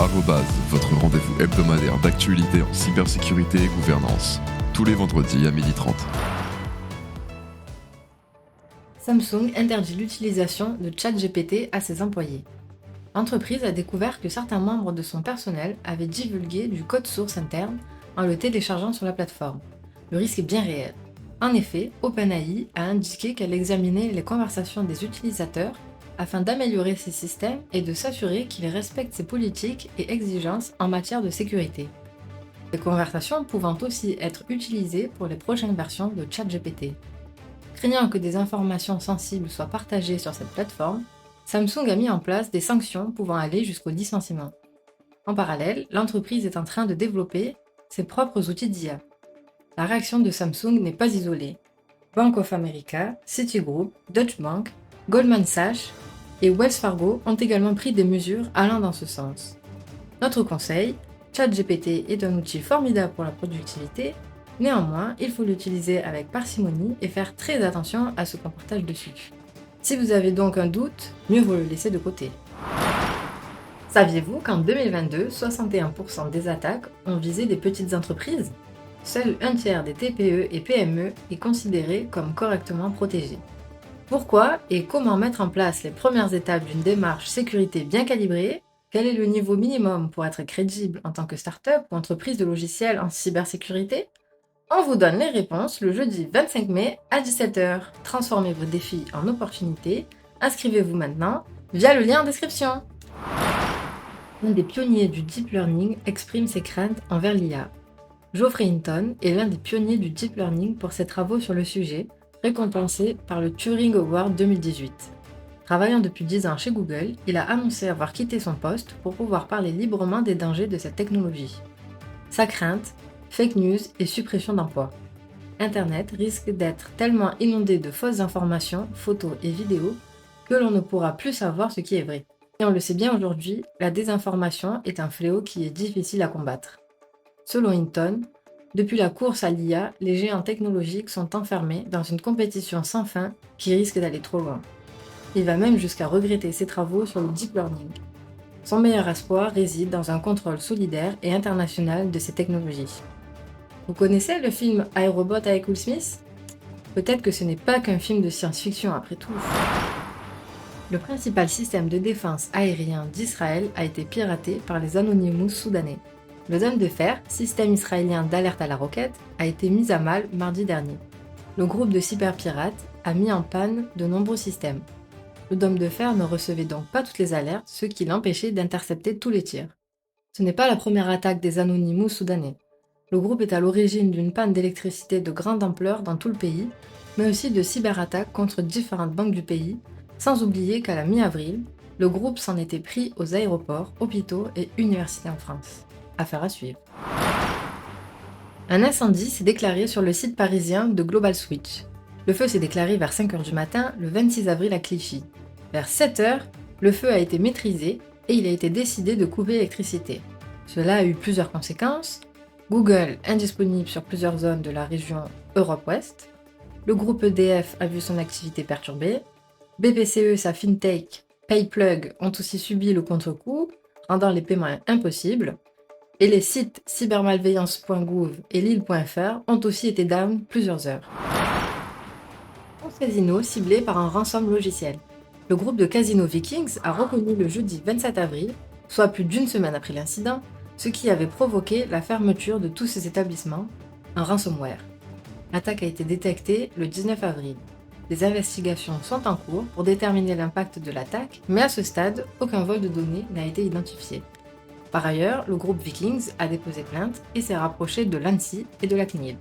Votre rendez-vous hebdomadaire d'actualité en cybersécurité et gouvernance. Tous les vendredis à 12h30. Samsung interdit l'utilisation de ChatGPT à ses employés. L'entreprise a découvert que certains membres de son personnel avaient divulgué du code source interne en le téléchargeant sur la plateforme. Le risque est bien réel. En effet, OpenAI a indiqué qu'elle examinait les conversations des utilisateurs afin d'améliorer ses systèmes et de s'assurer qu'ils respectent ses politiques et exigences en matière de sécurité. Les conversations pouvant aussi être utilisées pour les prochaines versions de ChatGPT. Craignant que des informations sensibles soient partagées sur cette plateforme, Samsung a mis en place des sanctions pouvant aller jusqu'au licenciement. En parallèle, l'entreprise est en train de développer ses propres outils d'IA. La réaction de Samsung n'est pas isolée. Bank of America, Citigroup, Deutsche Bank, Goldman Sachs et Wells Fargo ont également pris des mesures allant dans ce sens. Notre conseil, ChatGPT est un outil formidable pour la productivité, néanmoins, il faut l'utiliser avec parcimonie et faire très attention à ce qu'on partage dessus. Si vous avez donc un doute, mieux vaut le laisser de côté. Saviez-vous qu'en 2022, 61% des attaques ont visé des petites entreprises ? Seul un tiers des TPE et PME est considéré comme correctement protégé. Pourquoi et comment mettre en place les premières étapes d'une démarche sécurité bien calibrée ? Quel est le niveau minimum pour être crédible en tant que start-up ou entreprise de logiciels en cybersécurité ? On vous donne les réponses le jeudi 25 mai à 17h. Transformez vos défis en opportunités. Inscrivez-vous maintenant via le lien en description. L'un des pionniers du deep learning exprime ses craintes envers l'IA. Geoffrey Hinton est l'un des pionniers du deep learning pour ses travaux sur le sujet, récompensé par le Turing Award 2018. Travaillant depuis 10 ans chez Google, il a annoncé avoir quitté son poste pour pouvoir parler librement des dangers de cette technologie. Sa crainte, fake news et suppression d'emplois. Internet risque d'être tellement inondé de fausses informations, photos et vidéos que l'on ne pourra plus savoir ce qui est vrai. Et on le sait bien aujourd'hui, la désinformation est un fléau qui est difficile à combattre. Selon Hinton, depuis la course à l'IA, les géants technologiques sont enfermés dans une compétition sans fin qui risque d'aller trop loin. Il va même jusqu'à regretter ses travaux sur le deep learning. Son meilleur espoir réside dans un contrôle solidaire et international de ces technologies. Vous connaissez le film iRobot avec Will Smith ? Peut-être que ce n'est pas qu'un film de science-fiction après tout. Le principal système de défense aérien d'Israël a été piraté par les Anonymous soudanais. Le Dôme de fer, système israélien d'alerte à la roquette, a été mis à mal mardi dernier. Le groupe de cyberpirates a mis en panne de nombreux systèmes. Le Dôme de fer ne recevait donc pas toutes les alertes, ce qui l'empêchait d'intercepter tous les tirs. Ce n'est pas la première attaque des Anonymous soudanais. Le groupe est à l'origine d'une panne d'électricité de grande ampleur dans tout le pays, mais aussi de cyberattaques contre différentes banques du pays, sans oublier qu'à la mi-avril, le groupe s'en était pris aux aéroports, hôpitaux et universités en France. Affaire à suivre. Un incendie s'est déclaré sur le site parisien de Global Switch. Le feu s'est déclaré vers 5h du matin, le 26 avril à Clichy. Vers 7h, le feu a été maîtrisé et il a été décidé de couper l'électricité. Cela a eu plusieurs conséquences. Google indisponible sur plusieurs zones de la région Europe-Ouest. Le groupe EDF a vu son activité perturbée. BPCE, sa fintech, PayPlug ont aussi subi le contre-coup, rendant les paiements impossibles. Et les sites cybermalveillance.gouv et Lille.fr ont aussi été down plusieurs heures. 11 casinos ciblés par un rançon logiciel. Le groupe de Casino Vikings a reconnu le jeudi 27 avril, soit plus d'une semaine après l'incident, ce qui avait provoqué la fermeture de tous ces établissements, un ransomware. L'attaque a été détectée le 19 avril. Des investigations sont en cours pour déterminer l'impact de l'attaque, mais à ce stade, aucun vol de données n'a été identifié. Par ailleurs, le groupe Vikings a déposé plainte et s'est rapproché de l'ANSSI et de la CNIL.